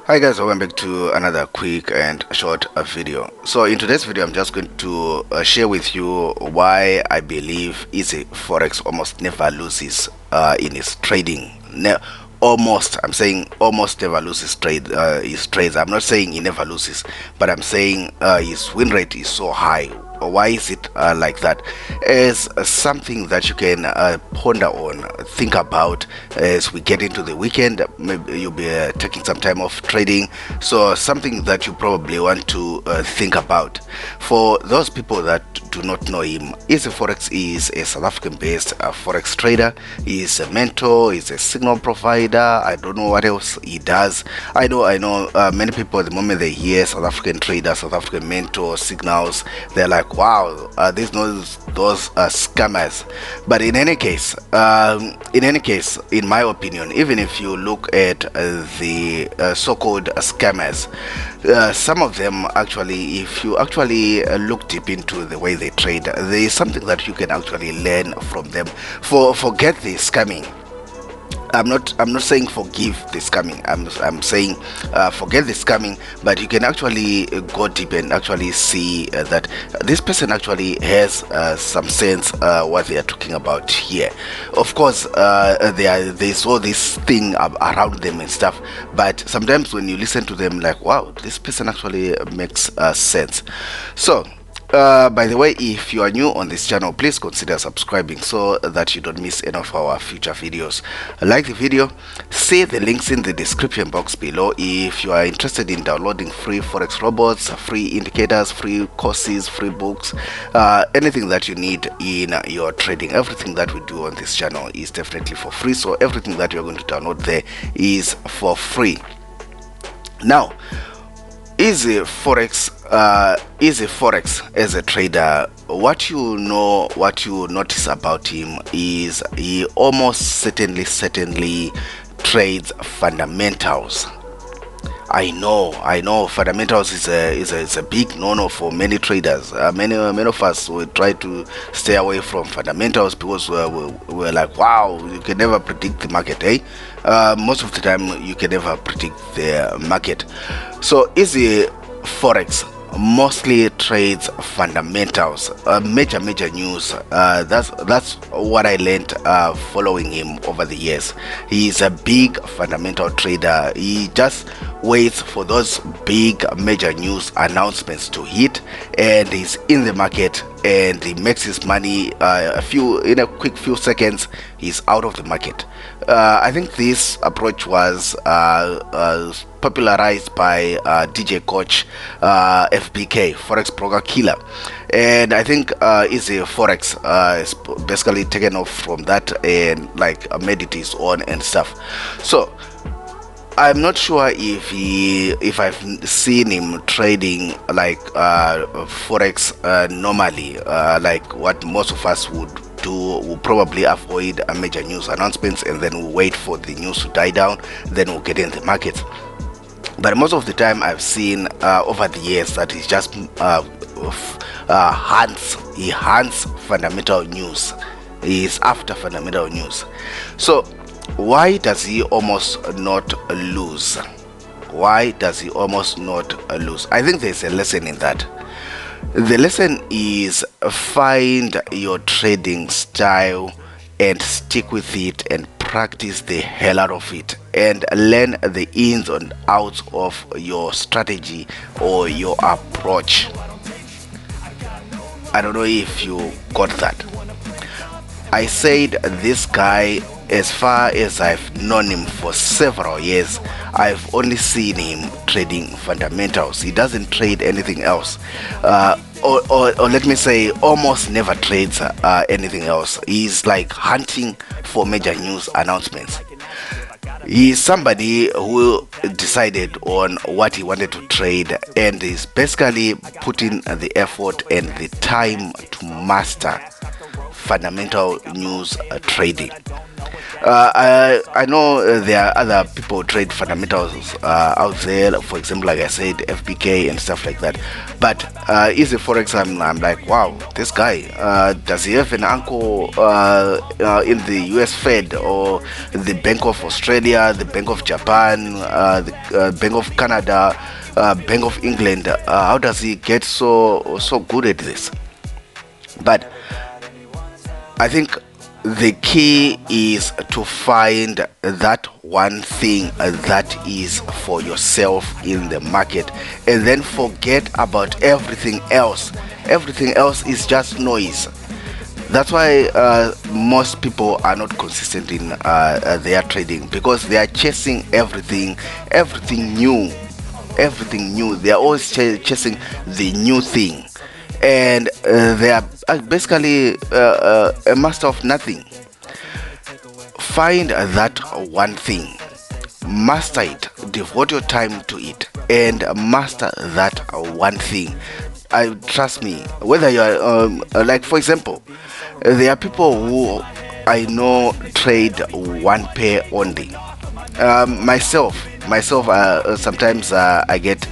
Hi guys, welcome back to another quick and short video. So in today's video, I'm just going to share with you why I believe Eazy Forex almost never loses in his trading. I'm saying almost never loses his trades. I'm not saying he never loses, but I'm saying his win rate is so high. Why is it like that? Is something that you can ponder on, think about as we get into the weekend. Maybe you'll be taking some time off trading, so something that you probably want to think about. For those people that do not know him, Eazy Forex is a South African based forex trader. He's a mentor, he's a signal provider. I don't know what else he does. I know many people, the moment they hear South African trader, South African mentor, signals, they're like, wow, these those scammers. But in any case, in my opinion, even if you look at the so-called scammers, some of them actually, if you actually look deep into the way they trade, there is something that you can actually learn from them. Forget the scamming. I'm not saying forgive the scamming. I'm saying forget the scamming, but you can actually go deep and actually see that this person actually has some sense what they are talking about here. Of course, they saw this thing around them and stuff, but sometimes when you listen to them, like, wow, this person actually makes sense. So by the way, if you are new on this channel, please consider subscribing so that you don't miss any of our future videos. Like the video, see the links in the description box below if you are interested in downloading free forex robots, free indicators, free courses, free books, anything that you need in your trading. Everything that we do on this channel is definitely for free, so everything that you're going to download there is for free. Now, Eazy Forex as a trader, what you notice about him is he almost certainly trades fundamentals. I know fundamentals is a big no-no for many traders. Many of us will try to stay away from fundamentals because we're like, wow, you can never predict the market, eh? Most of the time you can never predict the market. So Eazy Forex mostly trades fundamentals. Major news. That's what I learned following him over the years. He is a big fundamental trader. He just waits for those big major news announcements to hit, and he's in the market and he makes his money in a quick few seconds. He's out of the market. I think this approach was popularized by DJ Coach, FBK, Forex Broker Killer, and I think Eazy Forex is basically taken off from that and like made it his own and stuff. So I'm not sure if I've seen him trading like forex normally, like what most of us would do. We'll probably avoid major news announcements and then we'll wait for the news to die down, then we'll get in the market. But most of the time I've seen over the years that he's just hunts fundamental news. He's after fundamental news. So why does he almost not lose? Why does he almost not lose? I think there's a lesson in that. The lesson is find your trading style and stick with it and practice the hell out of it and learn the ins and outs of your strategy or your approach. I don't know if you got that. I said this guy, as far as I've known him for several years, I've only seen him trading fundamentals. He doesn't trade anything else. Or let me say, almost never trades anything else. He's like hunting for major news announcements. He's somebody who decided on what he wanted to trade and is basically putting the effort and the time to master fundamental news trading. I know there are other people who trade fundamentals out there, for example, like I said, FBK and stuff like that. But Eazy Forex, I'm like, wow, this guy, does he have an uncle in the US Fed or the Bank of Australia, the Bank of Japan, the Bank of Canada, Bank of England? How does he get so good at this? But I think the key is to find that one thing that is for yourself in the market, and then forget about everything else. Everything else is just noise. That's why most people are not consistent in their trading, because they are chasing everything new, they are always chasing the new thing, and they are basically a master of nothing. Find that one thing, master it, devote your time to it, and master that one thing. I trust me, whether you are like, for example, there are people who I know trade one pair only. Myself, sometimes I get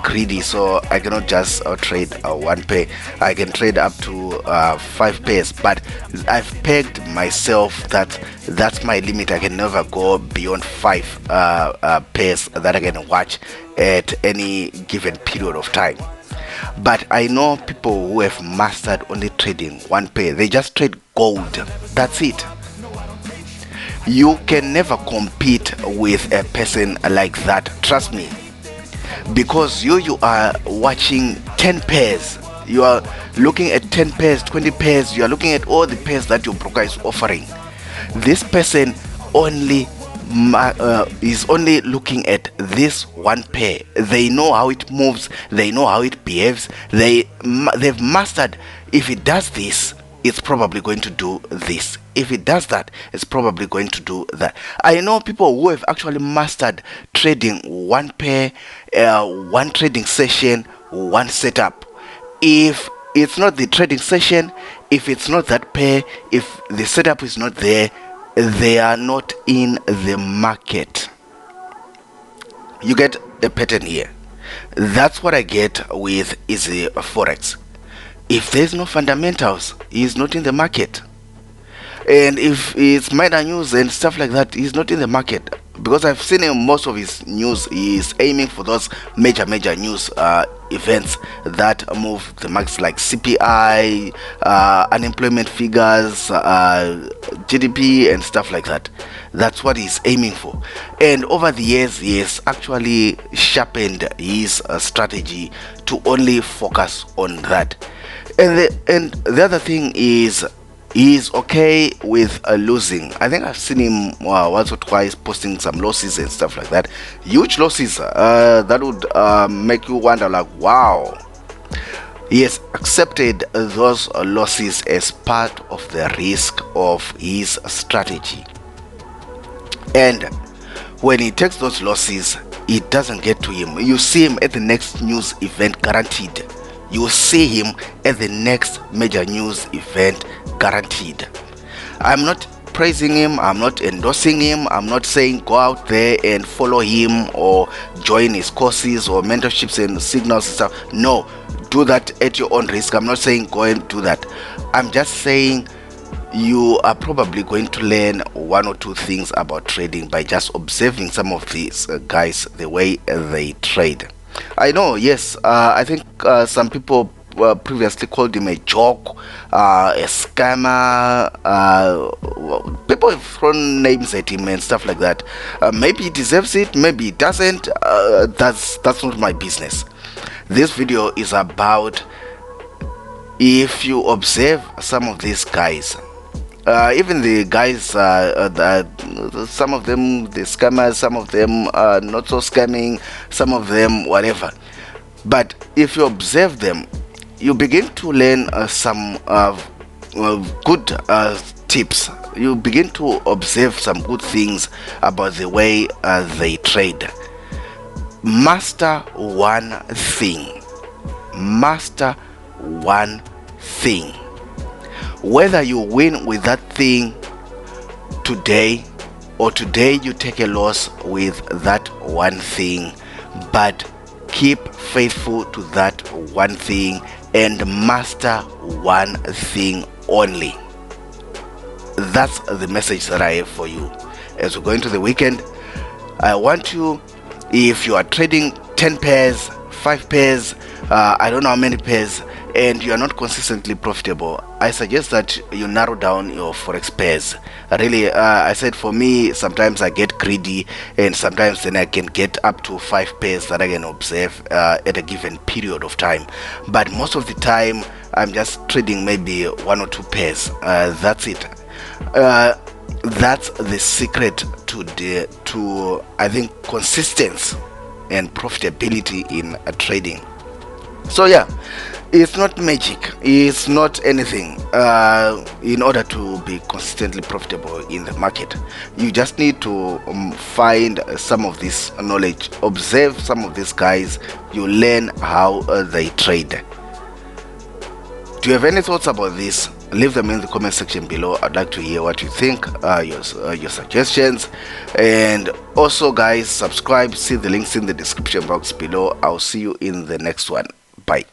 greedy, so I cannot just trade one pair. I can trade up to 5 pairs, but I've pegged myself that that's my limit. I can never go beyond 5 pairs that I can watch at any given period of time. But I know people who have mastered only trading one pair. They just trade gold. That's it. You can never compete with a person like that, trust me, because you are watching 10 pairs, you are looking at 10 pairs, 20 pairs, you are looking at all the pairs that your broker is offering. This person only is only looking at this one pair. They know how it moves, they know how it behaves, they've mastered. If it does this, it's probably going to do this. If it does that, it's probably going to do that. I know people who have actually mastered trading one pair, one trading session, one setup. If it's not the trading session, if it's not that pair, if the setup is not there, they are not in the market. You get a pattern here. That's what I get with Eazy Forex. If there's no fundamentals, he's not in the market. And if it's minor news and stuff like that, he's not in the market. Because I've seen him, most of his news is aiming for those major news events that move the markets, like CPI, unemployment figures, GDP and stuff like that. That's what he's aiming for. And over the years, he has actually sharpened his strategy to only focus on that. And the other thing is, he's okay with losing. I think I've seen him once or twice posting some losses and stuff like that. Huge losses that would make you wonder, like, wow. He has accepted those losses as part of the risk of his strategy. And when he takes those losses, it doesn't get to him. You see him at the next news event, guaranteed. You will see him at the next major news event, guaranteed. I'm not praising him, I'm not endorsing him, I'm not saying go out there and follow him or join his courses or mentorships and signals and stuff. No, do that at your own risk. I'm not saying go and do that. I'm just saying you are probably going to learn one or two things about trading by just observing some of these guys, the way they trade. I know, yes, I think some people previously called him a joke, a scammer. People have thrown names at him and stuff like that. Maybe he deserves it, maybe he doesn't. That's not my business. This video is about, if you observe some of these guys, even the guys, some of them the scammers, some of them not so scamming, some of them whatever. But if you observe them, you begin to learn some good tips. You begin to observe some good things about the way they trade. Master one thing. Master one thing. Whether you win with that thing today, or today you take a loss with that one thing, but keep faithful to that one thing and master one thing only. That's the message that I have for you. As we go into the weekend, I want you, if you are trading 10 pairs, 5 pairs, I don't know how many pairs, and you are not consistently profitable, I suggest that you narrow down your forex pairs. Really, I said for me, sometimes I get greedy, and sometimes then I can get up to 5 pairs that I can observe at a given period of time. But most of the time, I'm just trading maybe 1 or 2 pairs. That's it. That's the secret to I think consistency and profitability in trading. So yeah, it's not magic, it's not anything. In order to be consistently profitable in the market, you just need to find some of this knowledge, observe some of these guys, you learn how they trade. Do you have any thoughts about this? Leave them in the comment section below. I'd like to hear what you think, your suggestions, and also guys, subscribe. See the links in the description box below. I'll see you in the next one. Bye.